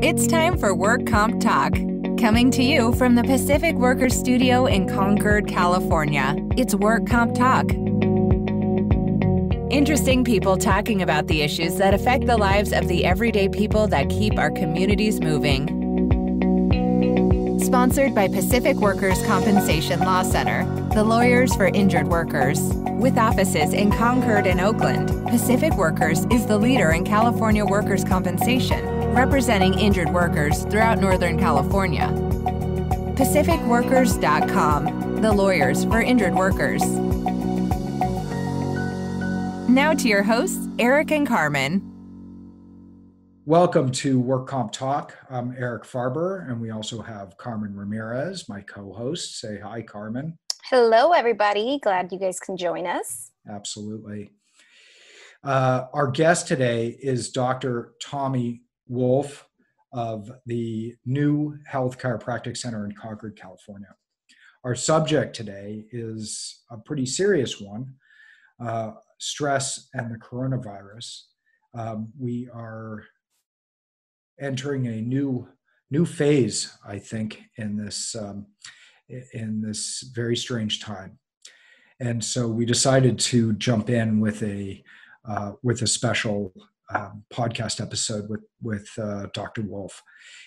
It's time for Work Comp Talk. Coming to you from the Pacific Workers Studio in Concord, California. It's Work Comp Talk. Interesting people talking about the issues that affect the lives of the everyday people that keep our communities moving. Sponsored by Pacific Workers Compensation Law Center, the lawyers for injured workers. With offices in Concord and Oakland, Pacific Workers is the leader in California workers' compensation, representing injured workers throughout Northern California. PacificWorkers.com, the lawyers for injured workers. Now to your hosts, Eric and Carmen. Welcome to Work Comp Talk. I'm Eric Farber, and we also have Carmen Ramirez, my co-host. Say hi, Carmen. Hello, everybody. Glad you guys can join us. Absolutely. Our guest today is Dr. Tommy Wolf of the New Health Chiropractic Center in Concord, California. Our subject today is a pretty serious one, stress and the coronavirus. We are entering a new phase, I think, in this very strange time, and so we decided to jump in with a special podcast episode with Dr. Wolf.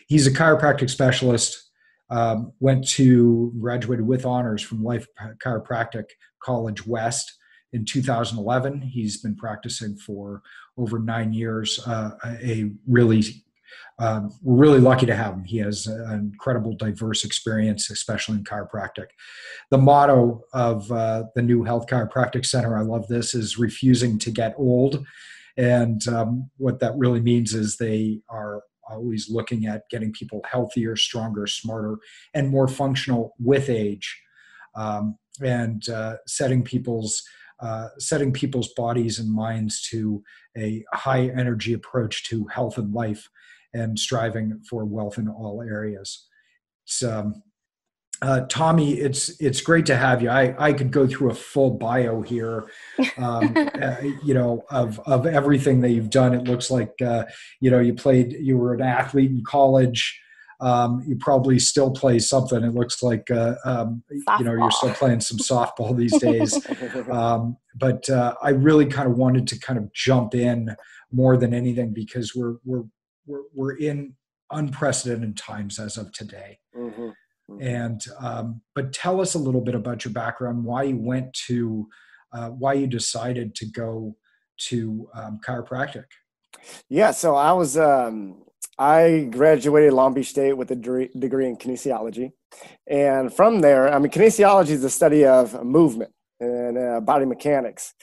He's a chiropractic specialist. Graduated with honors from Life Chiropractic College West in 2011. He's been practicing for over 9 years. We're really lucky to have him. He has an incredible, diverse experience, especially in chiropractic. The motto of the New Health Chiropractic Center, I love this, is refusing to get old. And what that really means is they are always looking at getting people healthier, stronger, smarter, and more functional with age, and setting people's bodies and minds to a high energy approach to health and life, and striving for wealth in all areas. Tommy, it's great to have you. I could go through a full bio here, of everything that you've done. It looks like, you were an athlete in college. You probably still play something. It looks like, you're still playing some softball these days. But I really kind of wanted to kind of jump in more than anything because we're in unprecedented times as of today. Mm-hmm. And but tell us a little bit about your background, why you decided to go to chiropractic. Yeah, so I graduated Long Beach State with a degree in kinesiology, and from there, kinesiology is the study of movement and body mechanics.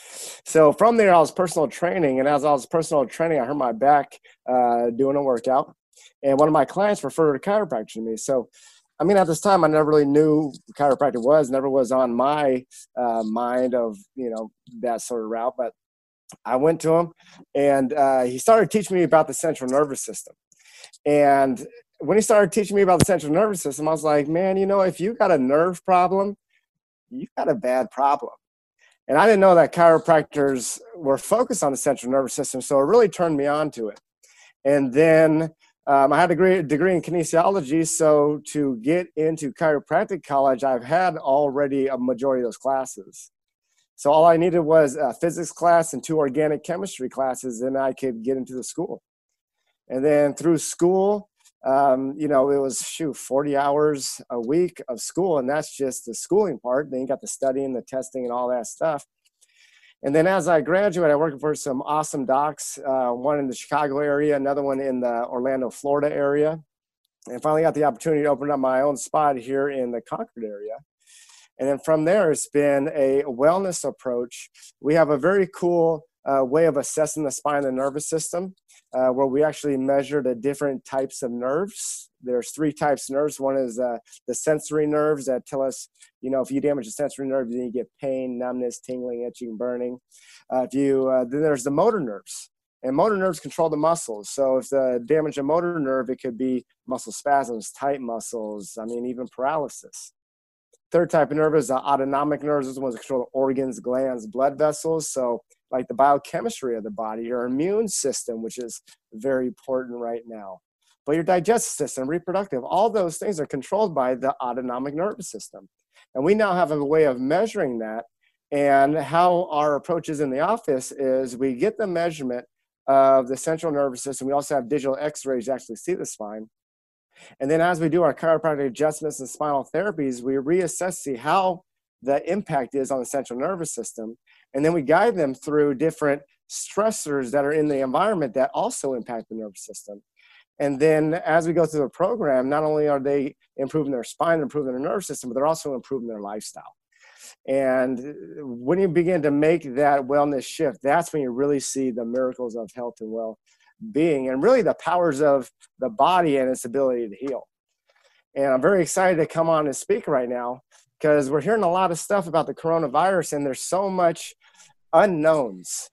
So from there, I was personal training, and as I was personal training, I hurt my back doing a workout, and one of my clients referred a chiropractor to me. So at this time, I never really knew what chiropractic was, never was on my mind of, that sort of route. But I went to him, and he started teaching me about the central nervous system. And when he started teaching me about the central nervous system, I was like, man, if you got a nerve problem, you got a bad problem. And I didn't know that chiropractors were focused on the central nervous system, so it really turned me on to it. And then I had a degree in kinesiology, so to get into chiropractic college, I've had already a majority of those classes. So all I needed was a physics class and 2 organic chemistry classes, and I could get into the school. And then through school, it was 40 hours a week of school, and that's just the schooling part. Then you got the studying, the testing, and all that stuff. And then as I graduated, I worked for some awesome docs, one in the Chicago area, another one in the Orlando, Florida area. And finally got the opportunity to open up my own spot here in the Concord area. And then from there, it's been a wellness approach. We have a very cool way of assessing the spine and the nervous system, where we actually measure the different types of nerves. There's 3 types of nerves. One is the sensory nerves that tell us, if you damage the sensory nerve, then you get pain, numbness, tingling, itching, burning. Then there's the motor nerves, and motor nerves control the muscles. So if the damage a motor nerve, it could be muscle spasms, tight muscles, even paralysis. Third type of nerve is the autonomic nerves. Those ones that control the organs, glands, blood vessels. So like the biochemistry of the body, your immune system, which is very important right now. but your digestive system, reproductive, all those things are controlled by the autonomic nervous system. And we now have a way of measuring that. And how our approach is in the office is we get the measurement of the central nervous system. We also have digital x-rays to actually see the spine. And then as we do our chiropractic adjustments and spinal therapies, we reassess, see how the impact is on the central nervous system. And then we guide them through different stressors that are in the environment that also impact the nervous system. And then as we go through the program, not only are they improving their spine, improving their nervous system, but they're also improving their lifestyle. And when you begin to make that wellness shift, that's when you really see the miracles of health and well-being, and really the powers of the body and its ability to heal. And I'm very excited to come on and speak right now, because we're hearing a lot of stuff about the coronavirus, and there's so much unknowns.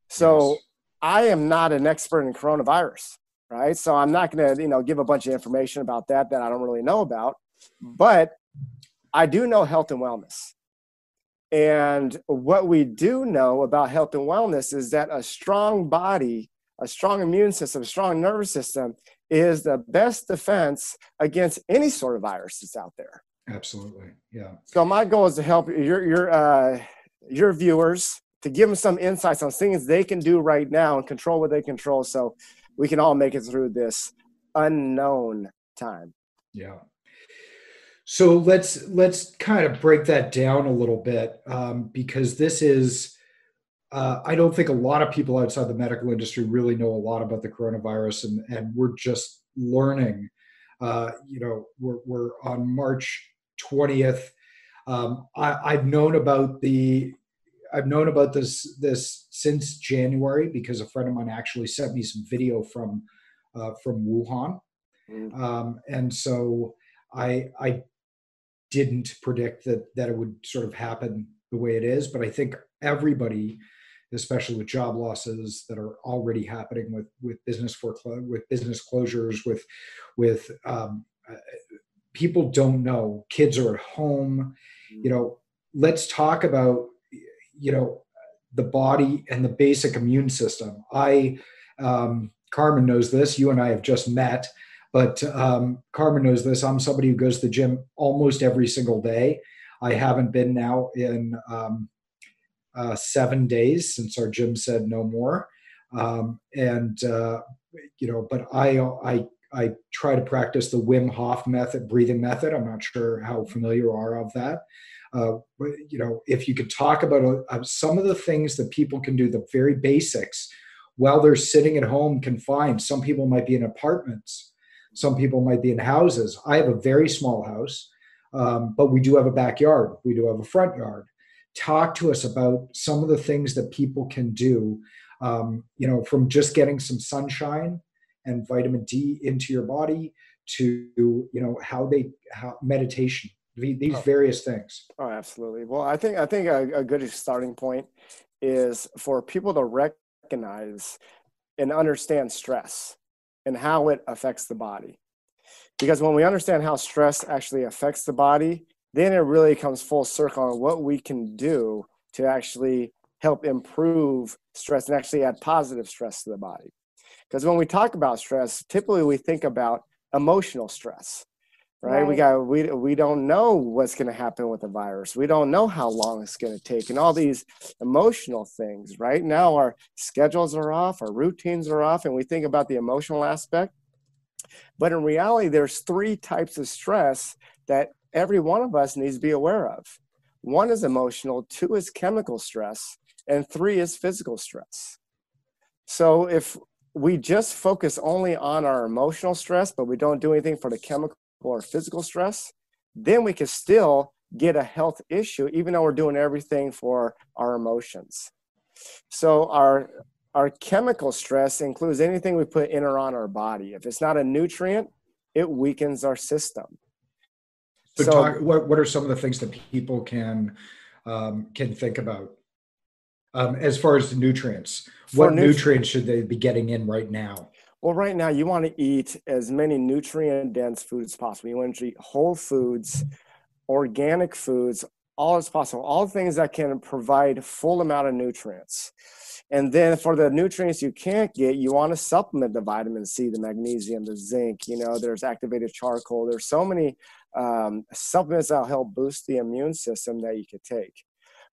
So yes. I am not an expert in coronavirus, right? So I'm not going to, give a bunch of information about that I don't really know about, but I do know health and wellness. And what we do know about health and wellness is that a strong body, a strong immune system, a strong nervous system is the best defense against any sort of virus that's out there. Absolutely. Yeah. So my goal is to help your viewers, to give them some insights on things they can do right now and control what they control, so we can all make it through this unknown time. Yeah. So let's kind of break that down a little bit, because this is, I don't think a lot of people outside the medical industry really know a lot about the coronavirus, and we're just learning. We're on March 20th. I've known about this since January, because a friend of mine actually sent me some video from Wuhan, and so I didn't predict that it would sort of happen the way it is, but I think everybody, especially with job losses that are already happening with business closures, with people don't know, kids are at home, let's talk about, the body and the basic immune system. Carmen knows this, you and I have just met, but Carmen knows this. I'm somebody who goes to the gym almost every single day. I haven't been now in 7 days since our gym said no more. But I try to practice the Wim Hof method, breathing method. I'm not sure how familiar you are of that. But, if you could talk about some of the things that people can do, the very basics, while they're sitting at home confined. Some people might be in apartments. Some people might be in houses. I have a very small house, but we do have a backyard. We do have a front yard. Talk to us about some of the things that people can do, from just getting some sunshine and vitamin D into your body to, how meditation, these various things. Oh, absolutely. Well, I think a good starting point is for people to recognize and understand stress and how it affects the body. Because when we understand how stress actually affects the body, then it really comes full circle on what we can do to actually help improve stress and actually add positive stress to the body. Because when we talk about stress, typically we think about emotional stress, right? We don't know what's going to happen with the virus. We don't know how long it's going to take, and all these emotional things. Right now, our schedules are off, our routines are off, and we think about the emotional aspect. But in reality, there's 3 types of stress that every one of us needs to be aware of. 1 is emotional, 2 is chemical stress, and 3 is physical stress. So if we just focus only on our emotional stress, but we don't do anything for the chemical or physical stress, then we can still get a health issue, even though we're doing everything for our emotions. So our chemical stress includes anything we put in or on our body. If it's not a nutrient, it weakens our system. So what are some of the things that people can think about as far as the nutrients? What nutrients should they be getting in right now? Well, right now you want to eat as many nutrient-dense foods as possible. You want to eat whole foods, organic foods, all as possible. All things that can provide full amount of nutrients. And then for the nutrients you can't get, you want to supplement the vitamin C, the magnesium, the zinc. There's activated charcoal. There's so many supplements that'll help boost the immune system that you could take.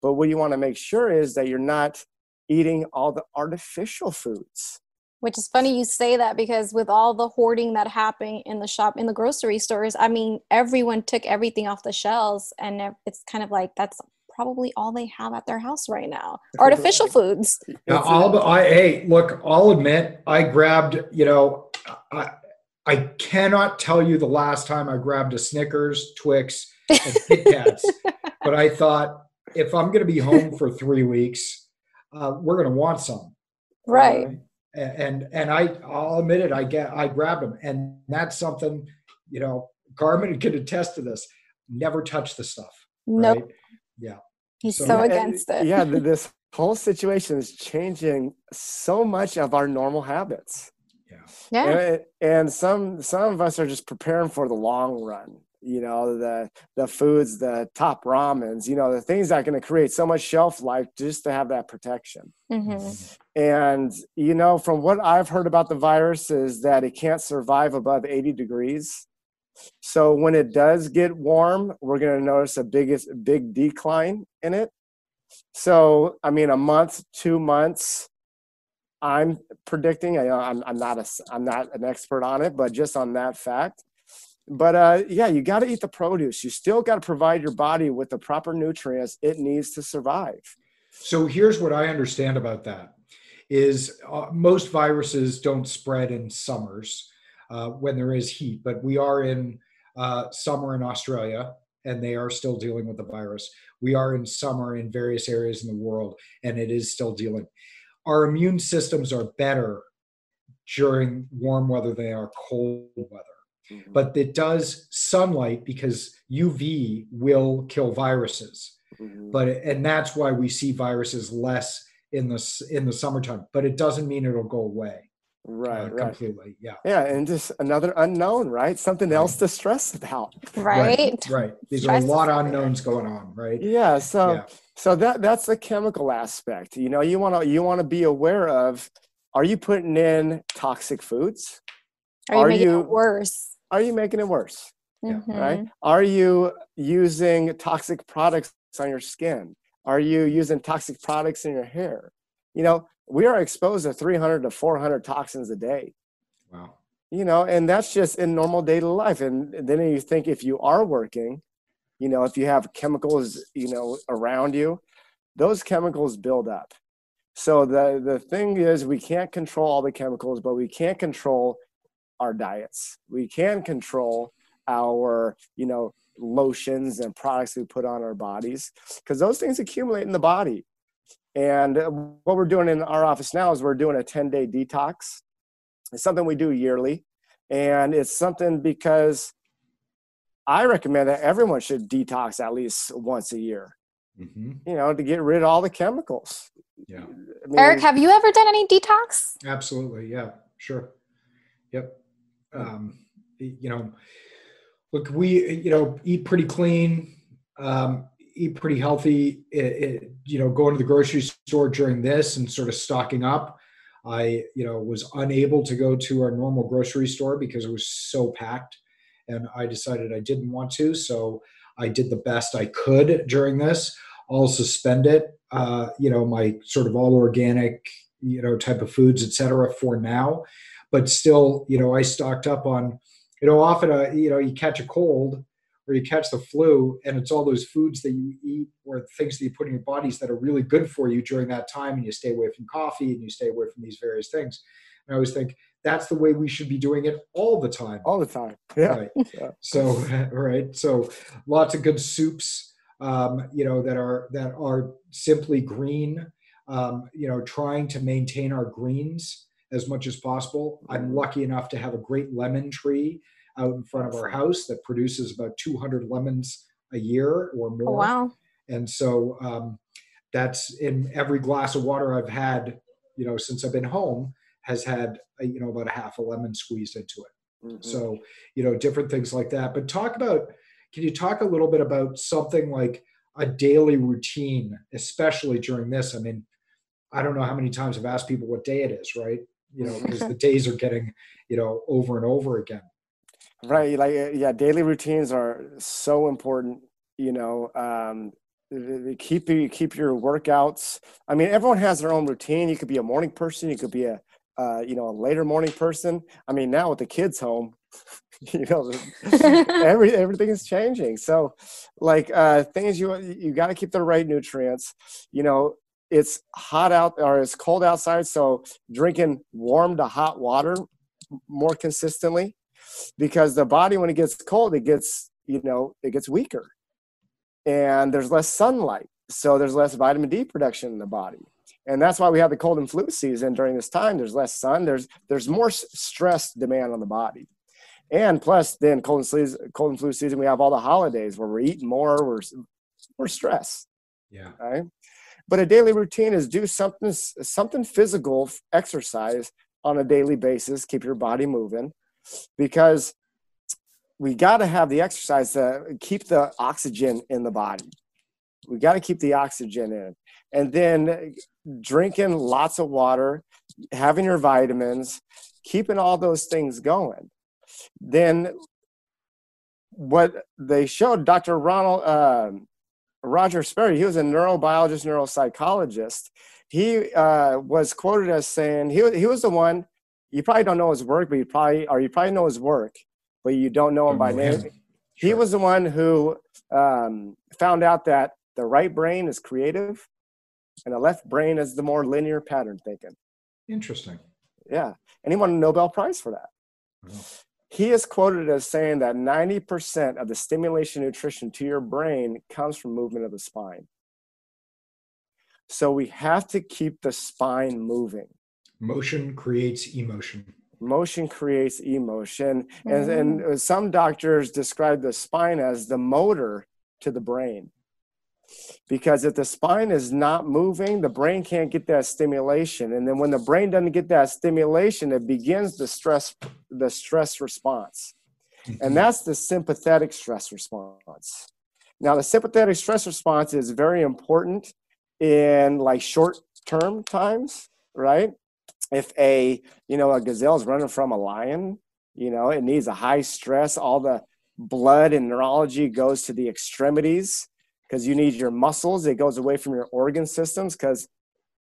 But what you want to make sure is that you're not eating all the artificial foods. Which is funny you say that, because with all the hoarding that happened in the grocery stores, I mean, everyone took everything off the shelves, and it's kind of like that's probably all they have at their house right now. Artificial foods. Now, I'll admit, I grabbed, I cannot tell you the last time I grabbed a Snickers, Twix, and Kit Kats, but I thought, if I'm going to be home for 3 weeks, we're going to want some. Right. And I'll admit it, I grabbed them. And that's something, Carmen can attest to this. Never touch the stuff. Nope. Right? Yeah. He's so against it. Yeah, this whole situation is changing so much of our normal habits. Yeah. And some of us are just preparing for the long run. The foods, the top ramens, the things that are going to create so much shelf life just to have that protection. Mm-hmm. And, from what I've heard about the virus is that it can't survive above 80 degrees. So when it does get warm, we're going to notice a big decline in it. So, I mean, a month, 2 months, I'm predicting, I'm not an expert on it, but just on that fact. But you got to eat the produce. You still got to provide your body with the proper nutrients it needs to survive. So here's what I understand about that is most viruses don't spread in summers when there is heat, but we are in summer in Australia and they are still dealing with the virus. We are in summer in various areas in the world and it is still dealing. Our immune systems are better during warm weather than they are cold weather. Mm-hmm. But it does sunlight because UV will kill viruses. Mm-hmm. And that's why we see viruses less in the summertime, but it doesn't mean it'll go away. Right. Completely. Yeah. Yeah. And just another unknown, right? Something else to stress about. Right. These are a lot of unknowns going on, right? Yeah. So that's the chemical aspect. You want to be aware of, are you putting in toxic foods? Are you making it worse? Are you making it worse? Mm-hmm. Right? Are you using toxic products on your skin? Are you using toxic products in your hair? We are exposed to 300 to 400 toxins a day. Wow. And that's just in normal daily life. And then you think if you are working, if you have chemicals, around you, those chemicals build up. So the thing is, we can't control all the chemicals, but we can't control our diets. We can control our, lotions and products we put on our bodies, because those things accumulate in the body. And what we're doing in our office now is we're doing a 10-day detox. It's something we do yearly. And it's something because I recommend that everyone should detox at least once a year, to get rid of all the chemicals. Yeah. I mean, Eric, have you ever done any detox? Absolutely. Yeah, sure. Yep. Look, we, eat pretty clean, eat pretty healthy, going to the grocery store during this and sort of stocking up. I, was unable to go to our normal grocery store because it was so packed and I decided I didn't want to. So I did the best I could during this. I'll suspend it, my sort of all organic, type of foods, et cetera, for now. But still, I stocked up on, often, you catch a cold or you catch the flu and it's all those foods that you eat or things that you put in your bodies that are really good for you during that time. And you stay away from coffee and you stay away from these various things. And I always think that's the way we should be doing it all the time. All the time. Yeah. Right. Yeah. So, right. So lots of good soups, that are simply green, trying to maintain our greens as much as possible. I'm lucky enough to have a great lemon tree out in front of our house that produces about 200 lemons a year or more. Oh, wow. And so that's in every glass of water I've had, since I've been home has had, about a half a lemon squeezed into it. Mm-hmm. So, different things like that. But can you talk a little bit about something like a daily routine, especially during this? I mean, I don't know how many times I've asked people what day it is, right? Because the days are getting, over and over again. Right. Like, yeah, daily routines are so important, keep your workouts. I mean, everyone has their own routine. You could be a morning person. You could be a later morning person. I mean, now with the kids home, everything is changing. So like, things you got to keep the right nutrients, it's hot out or it's cold outside. So drinking warm to hot water more consistently, because the body, when it gets cold, it gets weaker and there's less sunlight. So there's less vitamin D production in the body. And that's why we have the cold and flu season during this time. There's less sun. There's more stress demand on the body. And plus then cold and flu season, we have all the holidays where we're eating more, we're stressed. Yeah. Right. But a daily routine is do something physical, exercise on a daily basis, keep your body moving, because we got to have the exercise to keep the oxygen in the body. We got to keep the oxygen in. And then drinking lots of water, having your vitamins, keeping all those things going. Then what they showed, Dr. Roger Sperry, he was a neurobiologist, neuropsychologist. He was quoted as saying, he was the one, you probably don't know his work, but you probably know his work, but you don't know him by name. Sure. He was the one who found out that the right brain is creative and the left brain is the more linear pattern thinking. Interesting. Yeah. And he won a Nobel Prize for that. Oh. He is quoted as saying that 90% of the stimulation nutrition to your brain comes from movement of the spine. So we have to keep the spine moving. Motion creates emotion. Motion creates emotion. And some doctors describe the spine as the motor to the brain. Because if the spine is not moving, the brain can't get that stimulation. And then when the brain doesn't get that stimulation, it begins the stress response. And that's the sympathetic stress response. Now, the sympathetic stress response is very important in like short-term times, right? If a gazelle is running from a lion, it needs a high stress. All the blood and neurology goes to the extremities, because you need your muscles. It goes away from your organ systems, because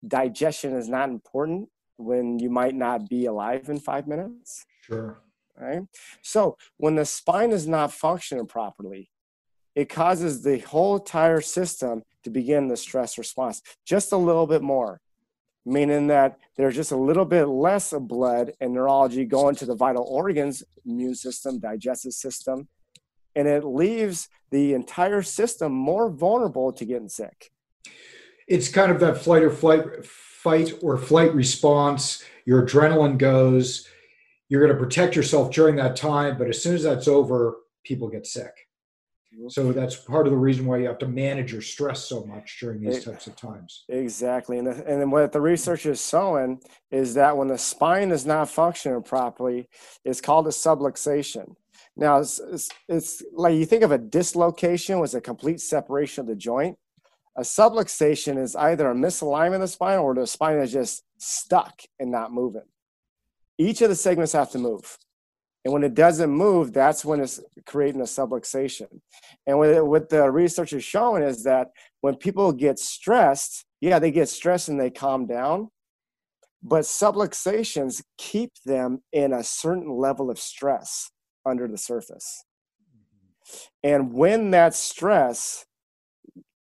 digestion is not important when you might not be alive in 5 minutes. Sure. Right? So when the spine is not functioning properly, it causes the whole entire system to begin the stress response just a little bit more, meaning that there's just a little bit less of blood and neurology going to the vital organs, immune system, digestive system, and it leaves the entire system more vulnerable to getting sick. It's kind of that fight or flight response. Your adrenaline goes, you're going to protect yourself during that time, but as soon as that's over, people get sick. So that's part of the reason why you have to manage your stress so much during these types of times. Exactly. And then what the research is showing is that when the spine is not functioning properly, it's called a subluxation. Now, it's like you think of a dislocation was a complete separation of the joint. A subluxation is either a misalignment of the spine or the spine is just stuck and not moving. Each of the segments have to move. And when it doesn't move, that's when it's creating a subluxation. And what the research is showing is that when people get stressed, they get stressed and they calm down. But subluxations keep them in a certain level of stress under the surface. And when that stress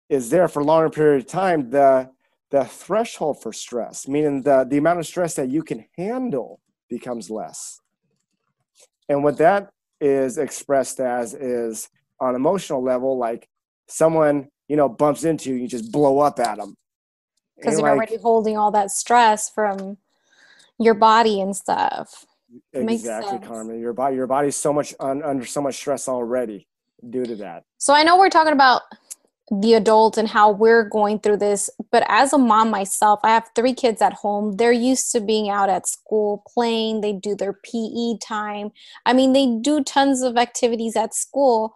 is there for a longer period of time, the threshold for stress, meaning the amount of stress that you can handle, becomes less. And what that is expressed as is on emotional level, like someone, bumps into you, you just blow up at them. Because you're already holding all that stress from your body and stuff. Exactly, Carmen. Your body's so much under so much stress already due to that. So I know we're talking about the adult and how we're going through this, but as a mom myself, I have 3 kids at home. They're used to being out at school playing. They do their PE time. I mean, they do tons of activities at school.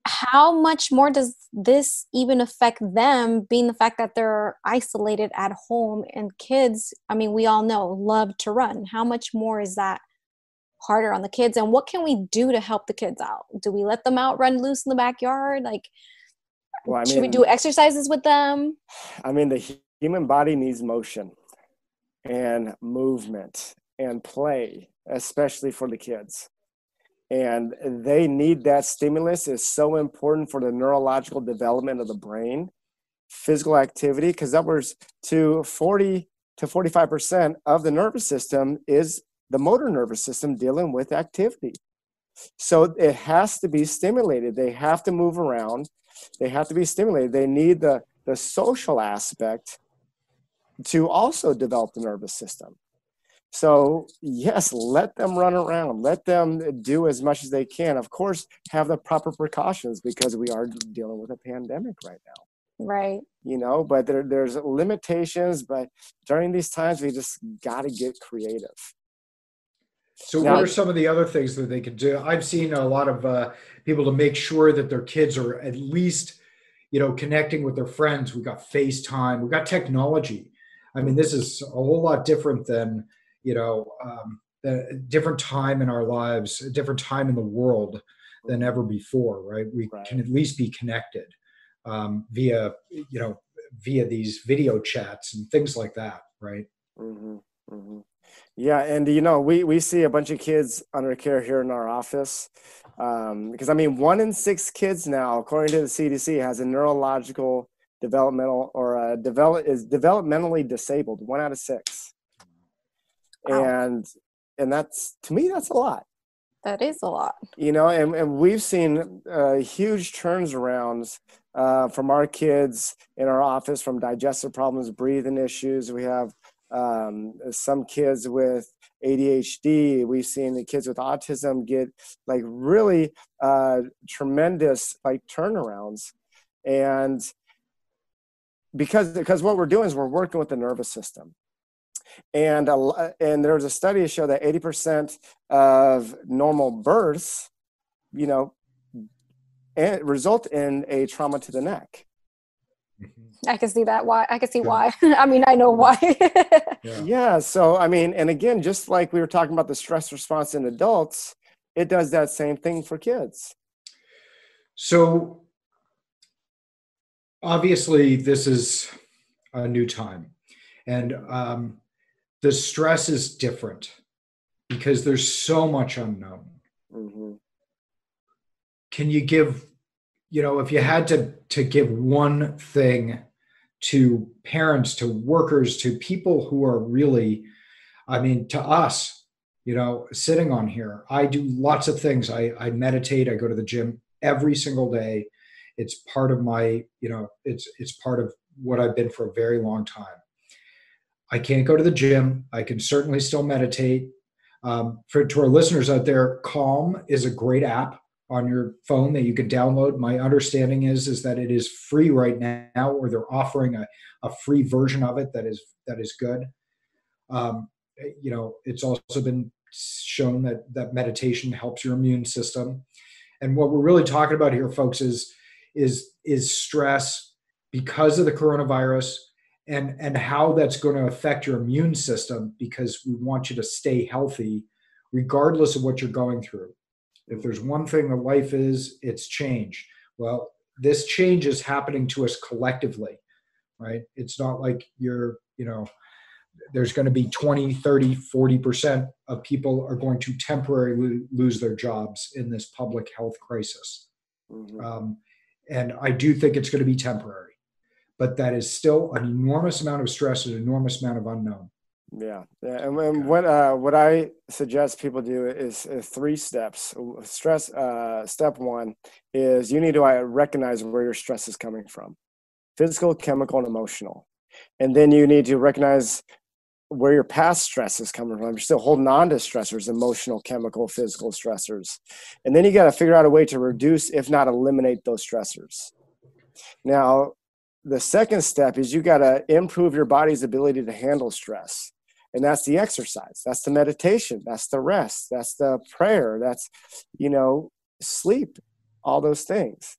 how much more does this even affect them, being the fact that they're isolated at home, and kids, I mean, we all know, love to run. How much more is that harder on the kids, and what can we do to help the kids out? Do we let them out, run loose in the backyard? Like, Well, I should we mean, do exercises with them? I mean, the human body needs motion and movement and play, especially for the kids. And they need that stimulus. Is so important for the neurological development of the brain, physical activity, because upwards to 40 to 45% of the nervous system is the motor nervous system dealing with activity. So it has to be stimulated. They have to move around. They have to be stimulated. They need the social aspect to also develop the nervous system. So yes, let them run around. Let them do as much as they can. Of course, have the proper precautions, because we are dealing with a pandemic right now. Right. You know, but there's limitations. But during these times, we just got to get creative. So Now, what are some of the other things that they could do? I've seen a lot of people to make sure that their kids are at least, connecting with their friends. We've got FaceTime, we've got technology. I mean, this is a whole lot different than, a different time in our lives, a different time in the world than ever before, right? We can at least be connected via these video chats and things like that, right? Mm-hmm, mm-hmm. Yeah, and we see a bunch of kids under care here in our office, because I mean, 1 in 6 kids now, according to the CDC, has a neurological developmental or is developmentally disabled. 1 out of 6. Wow. And that's, to me, that's a lot. That is a lot. And we've seen huge turnarounds from our kids in our office, from digestive problems, breathing issues. We have some kids with ADHD. We've seen the kids with autism get like really tremendous turnarounds. And because what we're doing is we're working with the nervous system. And there was a study to show that 80% of normal births, result in a trauma to the neck. I can see that. Why? I can see why. I mean, I know why. Yeah. So, I mean, and again, just like we were talking about the stress response in adults, it does that same thing for kids. So obviously this is a new time, and the stress is different because there's so much unknown. Mm-hmm. Can you give, if you had to give one thing to parents, to workers, to people who are really, to us, sitting on here, I do lots of things. I meditate, I go to the gym every single day. It's part of my, it's part of what I've been for a very long time. I can't go to the gym. I can certainly still meditate. To our listeners out there, Calm is a great app on your phone that you can download. My understanding is that it is free right now, or they're offering a free version of it that is good. It's also been shown that meditation helps your immune system. And what we're really talking about here, folks, is stress because of the coronavirus, and how that's going to affect your immune system, because we want you to stay healthy regardless of what you're going through. If there's one thing that life is, it's change. Well, this change is happening to us collectively, right? It's not like there's going to be 20, 30, 40% of people are going to temporarily lose their jobs in this public health crisis. Mm-hmm. And I do think it's going to be temporary, but that is still an enormous amount of stress and an enormous amount of unknown. Yeah. And what I suggest people do is 3 steps. Step 1 is you need to recognize where your stress is coming from: physical, chemical, and emotional. And then you need to recognize where your past stress is coming from. You're still holding on to stressors: emotional, chemical, physical stressors. And then you got to figure out a way to reduce, if not eliminate, those stressors. Now, the second step is you got to improve your body's ability to handle stress. And that's the exercise. That's the meditation. That's the rest. That's the prayer. That's, sleep. all those things.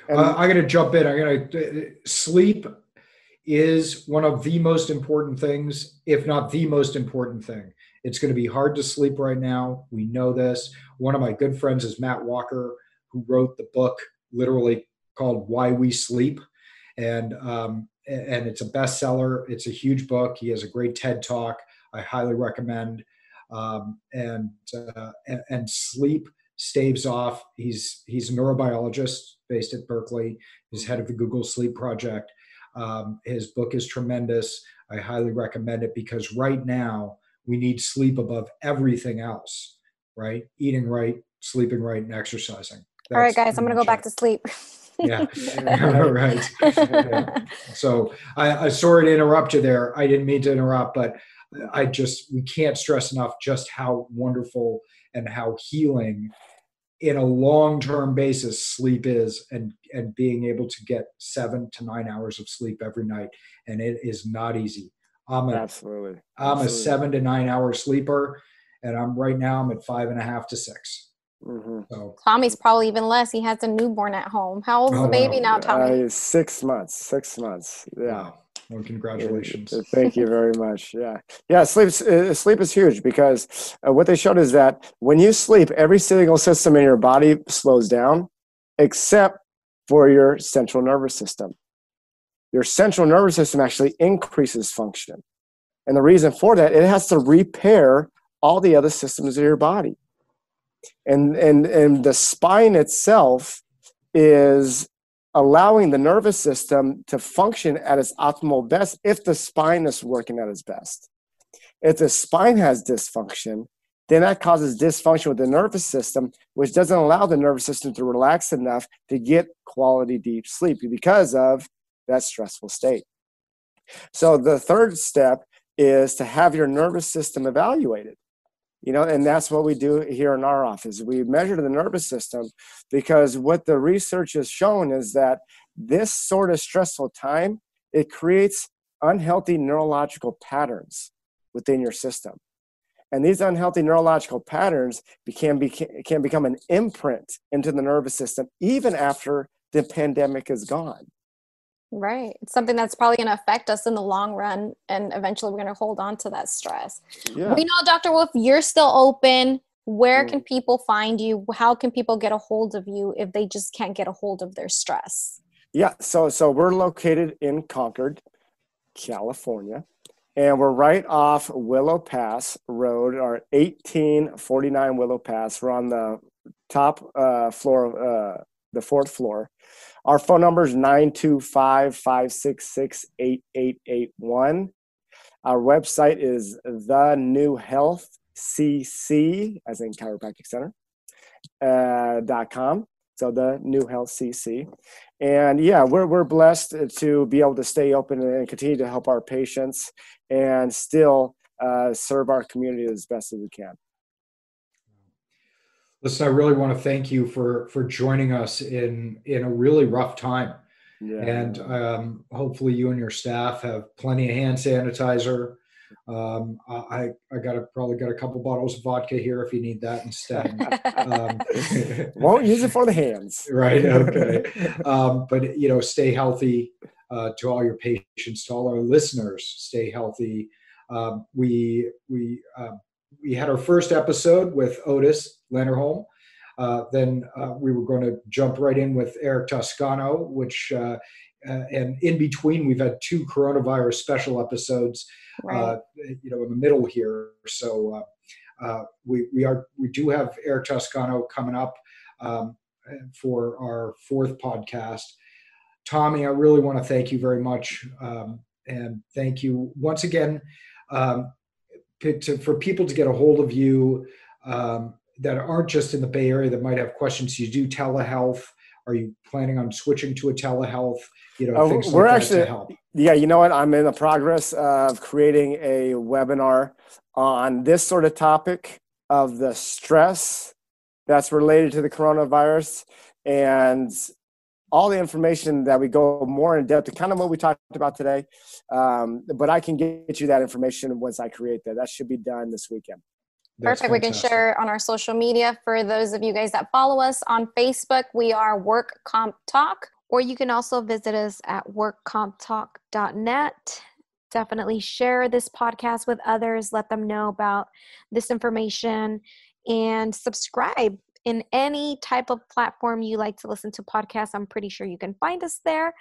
And I'm going to jump in. Sleep is one of the most important things, if not the most important thing. It's going to be hard to sleep right now. We know this. One of my good friends is Matt Walker, who wrote the book literally called Why We Sleep. And it's a bestseller. It's a huge book. He has a great TED Talk. I highly recommend. And sleep staves off. He's a neurobiologist based at Berkeley. He's head of the Google Sleep Project. His book is tremendous. I highly recommend it because right now we need sleep above everything else, right? Eating right, sleeping right, and exercising. All right, guys, I'm going to go back to sleep. Yeah, right. Yeah. So I sorry to interrupt you there. I didn't mean to interrupt, but we can't stress enough just how wonderful and how healing in a long-term basis sleep is, and being able to get 7 to 9 hours of sleep every night. And it is not easy. I'm a 7 to 9 hour sleeper, and I'm at 5.5 to 6 Mm-hmm. So Tommy's probably even less. He has a newborn at home. How old is the baby now, Tommy? 6 months. 6 months. Yeah. Wow. Well, congratulations. Thank you very much. Yeah. Sleep is huge because what they showed is that when you sleep, every single system in your body slows down, except for your central nervous system. Your central nervous system actually increases function, and the reason for that, it has to repair all the other systems of your body. And the spine itself is allowing the nervous system to function at its optimal best if the spine is working at its best. If the spine has dysfunction, then that causes dysfunction with the nervous system, which doesn't allow the nervous system to relax enough to get quality deep sleep because of that stressful state. So the third step is to have your nervous system evaluated. And that's what we do here in our office. We measure the nervous system because what the research has shown is that this sort of stressful time, it creates unhealthy neurological patterns within your system. And these unhealthy neurological patterns can become an imprint into the nervous system even after the pandemic is gone. Right. It's something that's probably going to affect us in the long run, and eventually we're going to hold on to that stress. Yeah. We know, Dr. Wolf, you're still open. Where can people find you? How can people get a hold of you if they just can't get a hold of their stress? Yeah. So we're located in Concord, California, and we're right off Willow Pass Road, or 1849 Willow Pass. We're on the top floor, the fourth floor. Our phone number is 925-566-8881. Our website is The New Health CC, as in Chiropractic Center, .com. So The New Health CC. And yeah, we're blessed to be able to stay open and continue to help our patients and still serve our community as best as we can. Listen, I really want to thank you for joining us in a really rough time. Yeah. And hopefully you and your staff have plenty of hand sanitizer. I probably got a couple bottles of vodka here if you need that instead. Won't use it for the hands. Right. Okay. But stay healthy. To all your patients, to all our listeners, stay healthy. We had our first episode with Otis Landerholm. Then we were going to jump right in with Eric Toscano, which and in between we've had 2 coronavirus special episodes. Right. In the middle here. So we do have Eric Toscano coming up for our 4th podcast. Tommy, I really want to thank you very much, and thank you once again. For people to get a hold of you that aren't just in the Bay Area that might have questions, you do telehealth. Are you planning on switching to a telehealth? Things we're like actually, that to help. Yeah, you know what? I'm in the progress of creating a webinar on this sort of topic of the stress that's related to the coronavirus, and all the information that we go more in depth to kind of what we talked about today. But I can get you that information once I create that. That should be done this weekend. That's Perfect. We can fantastic. share on our social media. For those of you guys that follow us on Facebook, we are Work Comp Talk, or you can also visit us at workcomptalk.net. Definitely share this podcast with others. Let them know about this information and subscribe in any type of platform you like to listen to podcasts. I'm pretty sure you can find us there.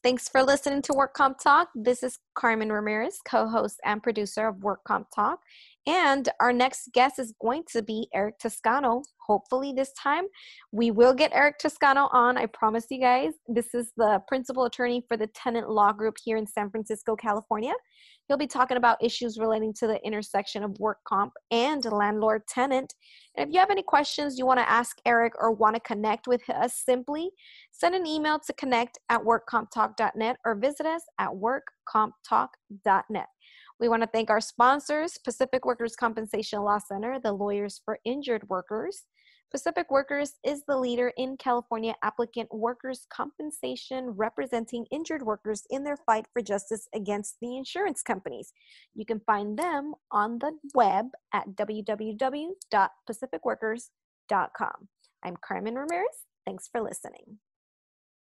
Thanks for listening to Work Comp Talk. This is Carmen Ramirez, co-host and producer of Work Comp Talk. And our next guest is going to be Eric Toscano. Hopefully this time we will get Eric Toscano on. I promise you guys. This is the principal attorney for the Tenant Law Group here in San Francisco, California. He'll be talking about issues relating to the intersection of work comp and landlord-tenant. And if you have any questions you want to ask Eric or want to connect with us, simply send an email to connect@workcomptalk.net or visit us at workcomptalk.net. We want to thank our sponsors, Pacific Workers Compensation Law Center, the lawyers for injured workers. Pacific Workers is the leader in California applicant workers' compensation, representing injured workers in their fight for justice against the insurance companies. You can find them on the web at www.pacificworkers.com. I'm Carmen Ramirez. Thanks for listening.